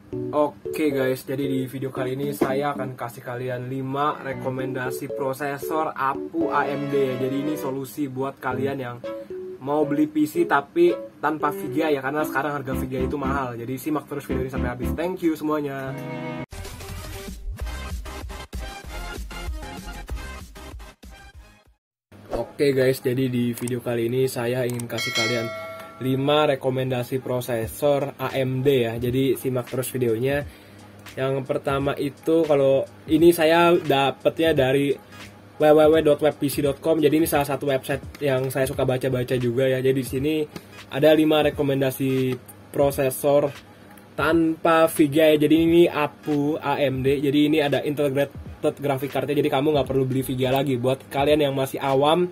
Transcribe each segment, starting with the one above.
Oke guys, jadi di video kali ini saya akan kasih kalian 5 rekomendasi prosesor APU AMD ya. Jadi ini solusi buat kalian yang mau beli PC tapi tanpa VGA ya, karena sekarang harga VGA itu mahal. Jadi simak terus video ini sampai habis. Thank you semuanya. Oke guys, jadi di video kali ini saya ingin kasih kalian 5 rekomendasi prosesor AMD ya. Jadi simak terus videonya. Yang pertama itu, kalau ini saya dapatnya dari www.webpc.com. Jadi ini salah satu website yang saya suka baca-baca juga ya. Jadi di sini ada 5 rekomendasi prosesor tanpa VGA. Jadi ini APU AMD. Jadi ini ada integrated graphic card-nya. Jadi kamu nggak perlu beli VGA lagi. Buat kalian yang masih awam,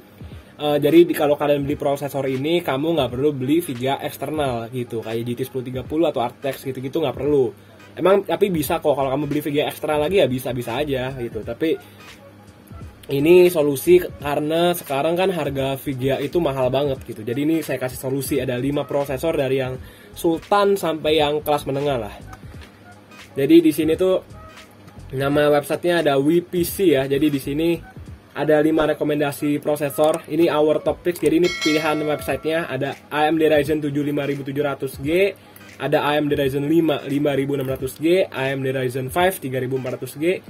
jadi kalau kalian beli prosesor ini, kamu nggak perlu beli VGA eksternal gitu, kayak GT 1030 atau RTX gitu-gitu nggak perlu. Emang tapi bisa kok kalau kamu beli VGA eksternal lagi ya, bisa-bisa aja gitu. Tapi ini solusi karena sekarang kan harga VGA itu mahal banget gitu. Jadi ini saya kasih solusi, ada 5 prosesor dari yang sultan sampai yang kelas menengah lah. Jadi di sini tuh nama websitenya ada WPC ya. Jadi di sini ada 5 rekomendasi prosesor. Ini our top picks. Jadi ini pilihan websitenya. Ada AMD Ryzen 7 5700G, ada AMD Ryzen 5 5600G, AMD Ryzen 5 3400G.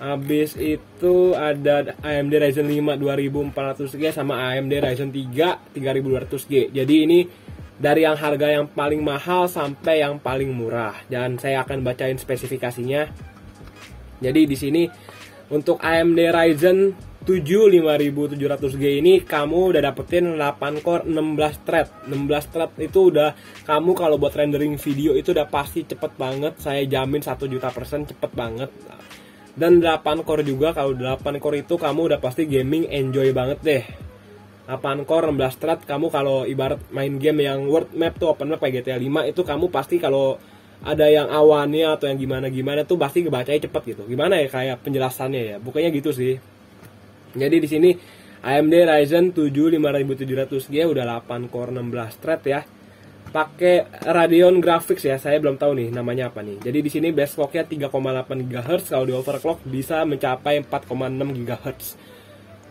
Habis itu ada AMD Ryzen 5 2400G sama AMD Ryzen 3 3200G. Jadi ini dari yang harga yang paling mahal sampai yang paling murah. Dan saya akan bacain spesifikasinya. Jadi di sini untuk AMD Ryzen 7 5700G ini kamu udah dapetin 8 core 16 thread. 16 thread itu udah, kamu kalau buat rendering video itu udah pasti cepet banget. Saya jamin 1.000.000% cepet banget. Dan 8 core juga, kalau 8 core itu kamu udah pasti gaming enjoy banget deh. 8 core 16 thread, kamu kalau ibarat main game yang world map tuh, open map kayak GTA 5 itu, kamu pasti kalau ada yang awannya atau yang gimana-gimana tuh pasti ngebacanya cepet gitu. Gimana ya kayak penjelasannya ya, bukannya gitu sih. Jadi di sini AMD Ryzen 7 5700G udah 8 core 16 thread ya. Pakai Radeon Graphics ya, saya belum tahu nih namanya apa nih. Jadi di sini base clock-nya 3,8 GHz, kalau di overclock bisa mencapai 4,6 GHz.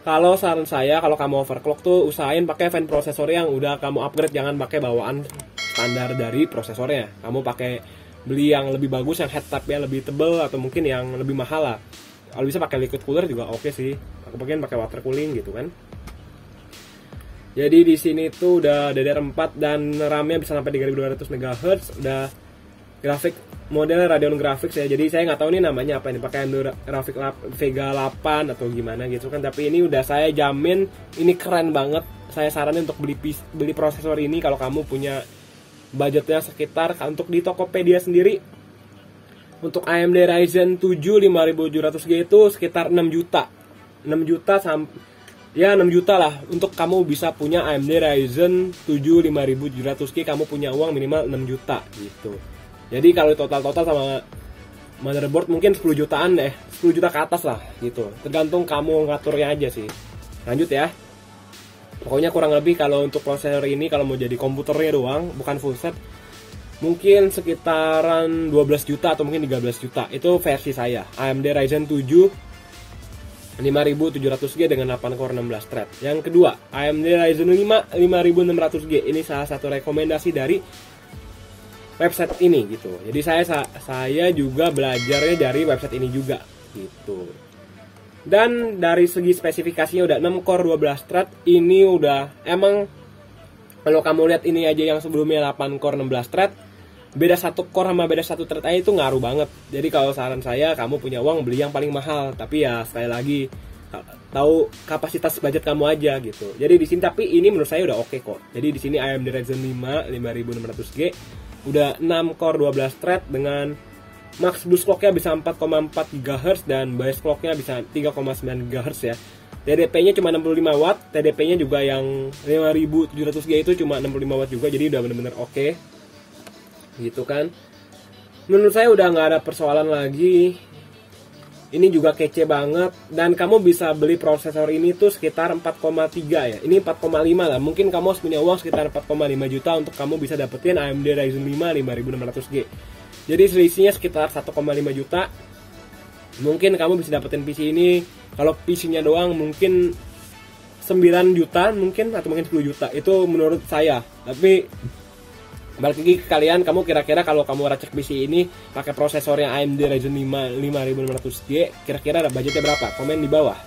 Kalau saran saya, kalau kamu overclock tuh usahain pakai fan prosesor yang udah kamu upgrade, jangan pakai bawaan standar dari prosesornya. Kamu pakai beli yang lebih bagus, yang head tab-nya lebih tebel, atau mungkin yang lebih mahal lah. Kalau bisa pakai liquid cooler juga oke sih. Aku pengen pakai water cooling gitu kan. Jadi di sini tuh udah DDR4 dan RAM-nya bisa sampai 3200 MHz. Udah grafik model Radeon Graphics ya. Jadi saya nggak tahu nih namanya apa ini, pakai grafik Vega 8 atau gimana gitu kan. Tapi ini udah saya jamin ini keren banget. Saya saranin untuk beli prosesor ini kalau kamu punya budgetnya sekitar, untuk di Tokopedia sendiri untuk AMD Ryzen 7 5700G itu sekitar 6 juta. 6 juta ya 6 juta lah untuk kamu bisa punya AMD Ryzen 7 5700G, kamu punya uang minimal 6 juta gitu. Jadi kalau total-total sama motherboard mungkin 10 jutaan deh, 10 juta ke atas lah gitu. Tergantung kamu ngaturnya aja sih. Lanjut ya. Pokoknya kurang lebih kalau untuk prosesor ini, kalau mau jadi komputernya doang, bukan full set, mungkin sekitaran 12 juta atau mungkin 13 juta. Itu versi saya, AMD Ryzen 7 5700G dengan 8 core 16 thread. Yang kedua, AMD Ryzen 5 5600G. Ini salah satu rekomendasi dari website ini gitu. Jadi saya juga belajarnya dari website ini juga gitu. Dan dari segi spesifikasinya udah 6 core 12 thread. Ini udah emang, kalau kamu lihat ini aja yang sebelumnya 8 core 16 thread, beda 1 core sama beda 1 thread aja itu ngaruh banget. Jadi kalau saran saya, kamu punya uang beli yang paling mahal. Tapi ya sekali lagi, tahu kapasitas budget kamu aja gitu. Jadi di sini, tapi ini menurut saya udah oke kok. Jadi di sini AMD Ryzen 5 5600G udah 6 core 12 thread dengan max boost clock-nya bisa 4,4 GHz dan base clock-nya bisa 3,9 GHz ya. TDP-nya cuma 65 watt, TDP-nya juga yang 5700G itu cuma 65 watt juga, jadi udah bener-bener oke. Gitu kan. Menurut saya udah nggak ada persoalan lagi. Ini juga kece banget, dan kamu bisa beli prosesor ini tuh sekitar 4,3 ya. Ini 4,5 lah. Mungkin kamu harus punya uang sekitar 4,5 juta untuk kamu bisa dapetin AMD Ryzen 5 5600G. Jadi selisihnya sekitar 1,5 juta. Mungkin kamu bisa dapetin PC ini, kalau PC-nya doang mungkin 9 juta mungkin, atau mungkin 10 juta. Itu menurut saya. Tapi balik lagi ke kalian, kamu kira-kira kalau kamu racik PC ini pakai prosesornya AMD Ryzen 5 5600G, kira-kira budgetnya berapa? Komen di bawah.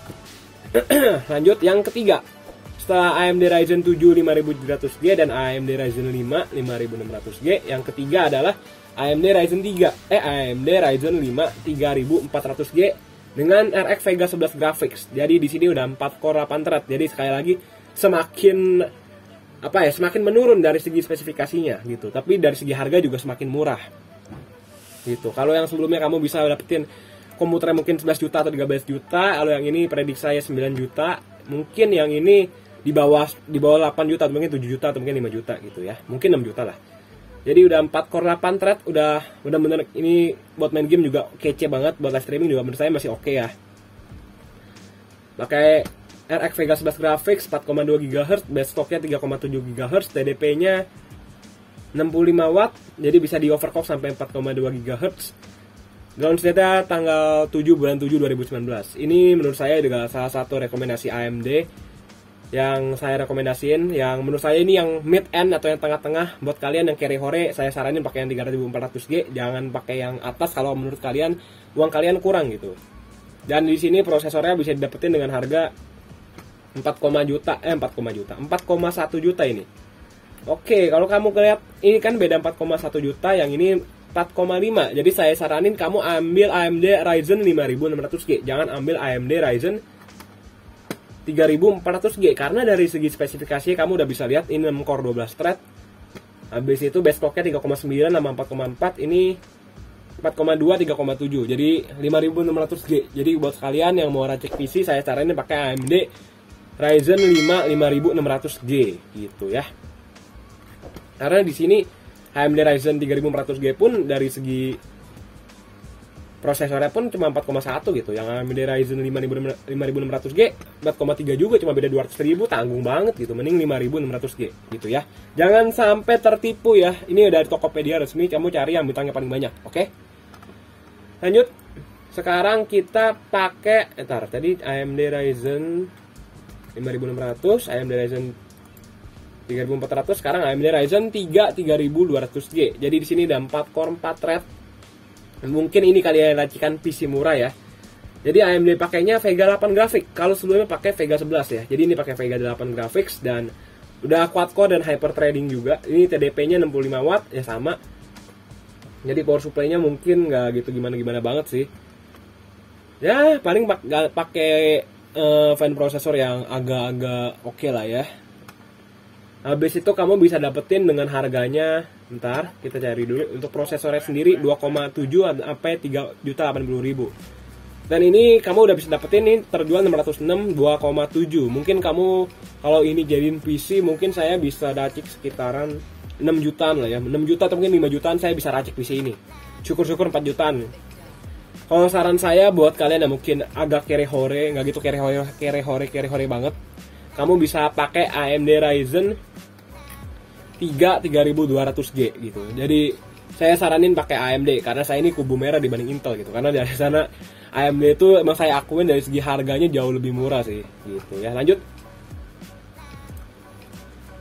Lanjut yang ketiga. Setelah AMD Ryzen 7 5700G dan AMD Ryzen 5 5600G, yang ketiga adalah AMD Ryzen 5 3400G dengan RX Vega 11 Graphics. Jadi di sini udah 4 core 8 thread. Jadi sekali lagi semakin menurun dari segi spesifikasinya gitu. Tapi dari segi harga juga semakin murah. Gitu. Kalau yang sebelumnya kamu bisa dapetin komputernya mungkin 11 juta atau 13 juta, kalau yang ini prediksi saya 9 juta, mungkin yang ini di bawah 8 juta atau mungkin 7 juta atau mungkin 5 juta gitu ya. Mungkin 6 juta lah. Jadi udah 4 core 8 thread, udah bener ini buat main game juga kece banget, buat live streaming juga menurut saya masih oke ya. Pakai RX Vega 11 Graphics 4,2 GHz, base clock-nya 3,7 GHz, TDP-nya 65 watt, jadi bisa di overclock sampai 4,2 GHz. Ground state-nya tanggal 7 bulan 7 2019. Ini menurut saya juga salah satu rekomendasi AMD yang saya rekomendasiin, yang menurut saya ini yang mid end atau yang tengah-tengah. Buat kalian yang carry hore, saya saranin pakai yang 3400G, jangan pakai yang atas kalau menurut kalian uang kalian kurang gitu. Dan di sini prosesornya bisa didapetin dengan harga 4,1 juta ini. Oke, kalau kamu lihat ini kan beda 4,1 juta, yang ini 4,5. Jadi saya saranin kamu ambil AMD Ryzen 5600G, jangan ambil AMD Ryzen 3400G, karena dari segi spesifikasi kamu udah bisa lihat ini 6 core 12 thread. Habis itu base clock-nya 3,9 sama 4,4, ini 4,2 3,7. Jadi 5600G. Jadi buat kalian yang mau racik PC, saya saranin pakai AMD Ryzen 5 5600G gitu ya. Karena di sini AMD Ryzen 3400G pun dari segi prosesornya pun cuma 4,1 gitu. Yang AMD Ryzen 5600G 4,3 juga, cuma beda 200.000, tanggung banget gitu. Mending 5600G gitu ya. Jangan sampai tertipu ya. Ini dari Tokopedia resmi, kamu cari yang bintangnya paling banyak, oke? Lanjut. Sekarang kita pakai tadi AMD Ryzen 5600, AMD Ryzen 3400, sekarang AMD Ryzen 3 3200G. Jadi di sini ada 4 core 4 thread. Mungkin ini kalian racikan PC murah ya. Jadi AMD pakainya Vega 8 grafik. Kalau sebelumnya pakai Vega 11 ya. Jadi ini pakai Vega 8 graphics dan udah quad core dan hyper threading juga. Ini TDP-nya 65 watt ya sama. Jadi power supply-nya mungkin nggak gitu gimana-gimana banget sih. Ya paling pakai fan processor yang agak-agak oke lah ya. Habis itu kamu bisa dapetin dengan harganya, ntar kita cari dulu untuk prosesornya sendiri 2,7 sampai 3.080.000. Dan ini kamu udah bisa dapetin nih terjual 606 2,7. Mungkin kamu kalau ini jadiin PC, mungkin saya bisa racik sekitaran 6 jutaan lah ya. 6 juta atau mungkin 5 jutaan saya bisa racik PC ini. Syukur-syukur 4 jutaan. Kalau saran saya buat kalian yang mungkin agak carry hore, nggak gitu carry hore banget, kamu bisa pakai AMD Ryzen 3 3200G gitu. Jadi saya saranin pakai AMD karena saya ini kubu merah dibanding Intel gitu. Karena dari sana AMD itu emang saya akuin dari segi harganya jauh lebih murah sih gitu ya. Lanjut.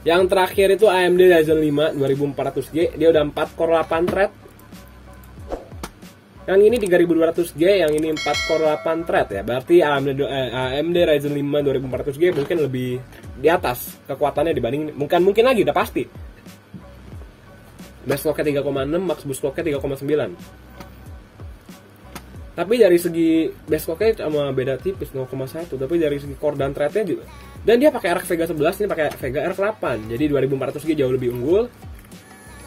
Yang terakhir itu AMD Ryzen 5 2400G, dia udah 4 core 8 thread. Yang ini 3200G, yang ini 4 core 8 thread ya. Berarti AMD Ryzen 5 2400G mungkin lebih di atas kekuatannya dibanding mungkin lagi udah pasti. Base clock-nya 3,6, max boost clock-nya 3,9. Tapi dari segi base clock-nya cuma beda tipis 0,1, tapi dari segi core dan thread-nya juga. Dan dia pakai RX Vega 11, ini pakai Vega RX 8. Jadi 2400G jauh lebih unggul.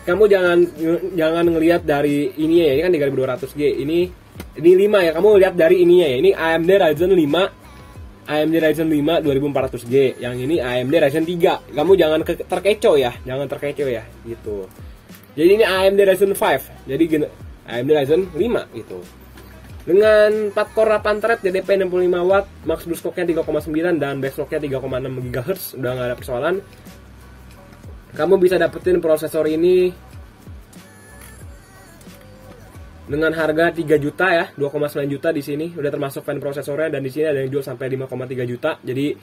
Kamu jangan ngelihat dari ininya ya, ini kan 3200G. Ini 5 ya, kamu lihat dari ininya ya. Ini AMD Ryzen 5 2400G. Yang ini AMD Ryzen 3. Kamu jangan terkecoh ya, gitu. Jadi ini AMD Ryzen 5. Jadi AMD Ryzen 5 gitu. Dengan 4 core 8 thread, TDP 65 watt, max boost clock-nya 3,9 dan base clock-nya 3,6 GHz, udah nggak ada persoalan. Kamu bisa dapetin prosesor ini dengan harga 3 juta ya, 2,9 juta di sini udah termasuk fan prosesornya, dan di sini ada yang jual sampai 5,3 juta. Jadi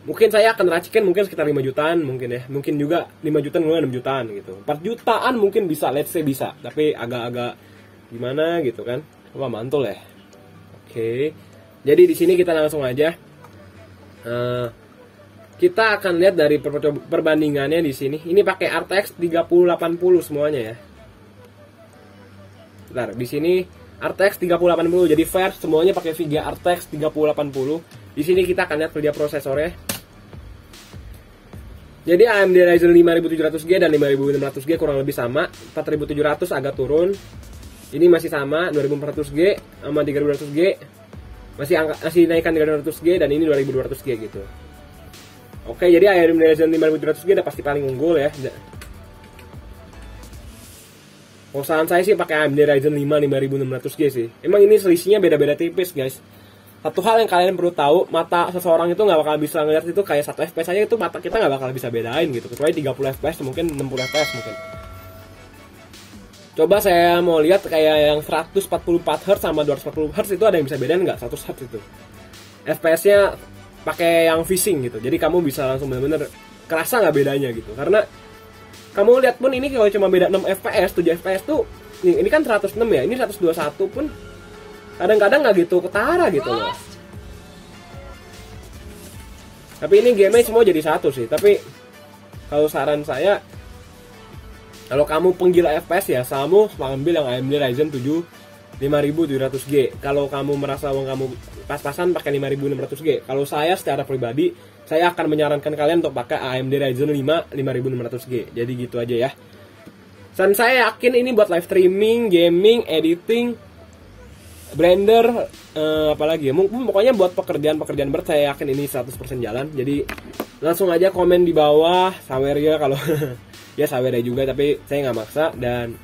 mungkin saya akan racikan mungkin sekitar 5 jutaan mungkin ya. Mungkin juga 5 jutaan mungkin 6 jutaan gitu. 4 jutaan mungkin bisa, let's say bisa. Tapi agak-agak gimana gitu kan. Wah, mantul ya. Oke. Jadi di sini kita langsung aja kita akan lihat dari perbandingannya di sini. Ini pakai RTX 3080 semuanya ya. Bentar, di sini RTX 3080, jadi fair semuanya pakai VGA RTX 3080. Di sini kita akan lihat kerja prosesornya. Jadi AMD Ryzen 5700G dan 5600G kurang lebih sama, 4700 agak turun. Ini masih sama 2400G sama 3200G. Masih naikkan 3200G dan ini 2200G gitu. Oke, jadi AMD Ryzen 5700G udah pasti paling unggul ya. Saran saya sih pakai AMD Ryzen 5 5600G sih. Emang ini selisihnya beda-beda tipis guys. Satu hal yang kalian perlu tahu, mata seseorang itu nggak bakal bisa ngeliat itu kayak 1 FPS aja, itu mata kita nggak bakal bisa bedain gitu. Kecuali 30 FPS mungkin 60 FPS mungkin. Coba saya mau lihat kayak yang 144 Hz sama 240 Hz itu ada yang bisa bedain nggak? 100 Hz itu FPS-nya pakai yang VSync gitu. Jadi kamu bisa langsung bener-bener kerasa nggak bedanya gitu. Karena kamu lihat pun ini kalau cuma beda 6 FPS, 7 FPS tuh, ini kan 106 ya, ini 121 pun kadang-kadang nggak gitu ketara gitu loh. Tapi ini game semua jadi satu sih. Tapi kalau saran saya, kalau kamu penggila FPS ya, kamu ambil yang AMD Ryzen 7 5700G. Kalau kamu merasa kamu pas-pasan pakai 5600G. Kalau saya secara pribadi, saya akan menyarankan kalian untuk pakai AMD Ryzen 5 5600G. Jadi gitu aja ya. Dan saya yakin ini buat live streaming, gaming, editing, Blender, apalagi ya, pokoknya buat pekerjaan berat saya yakin ini 100% jalan. Jadi langsung aja komen di bawah sawer ya, kalau ya sawer juga, tapi saya nggak maksa. Dan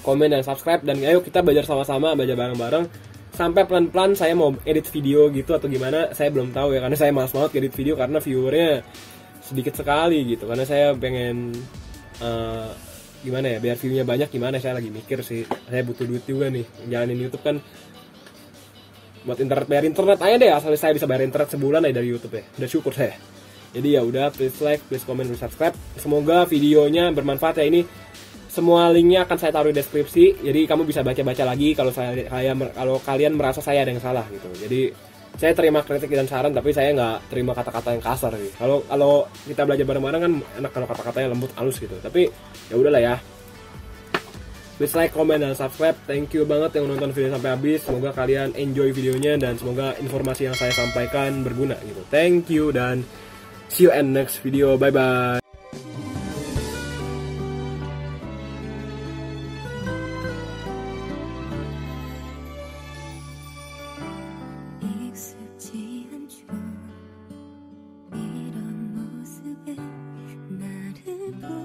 komen dan subscribe, dan ayo kita belajar sama-sama, belajar bareng-bareng sampai pelan-pelan saya mau edit video gitu atau gimana, saya belum tahu ya, karena saya malas banget edit video karena viewernya sedikit sekali gitu. Karena saya pengen gimana ya, biar view-nya banyak gimana, saya lagi mikir sih. Saya butuh duit juga nih, jalanin YouTube kan buat internet, bayar internet aja deh, asal saya bisa bayar internet sebulan aja dari YouTube ya, udah syukur saya. Jadi ya udah, please like, please comment, please subscribe. Semoga videonya bermanfaat ya. Ini semua linknya akan saya taruh di deskripsi, jadi kamu bisa baca-baca lagi kalau kalian merasa saya ada yang salah gitu. Jadi saya terima kritik dan saran, tapi saya nggak terima kata-kata yang kasar gitu. Kalau kita belajar bareng-bareng kan enak kalau kata-katanya lembut, halus gitu. Tapi ya udahlah ya. Please like, comment, dan subscribe. Thank you banget yang nonton video sampai habis. Semoga kalian enjoy videonya dan semoga informasi yang saya sampaikan berguna gitu. Thank you dan see you in next video. Bye bye. 익숙지 않죠. 이런 모습에 나를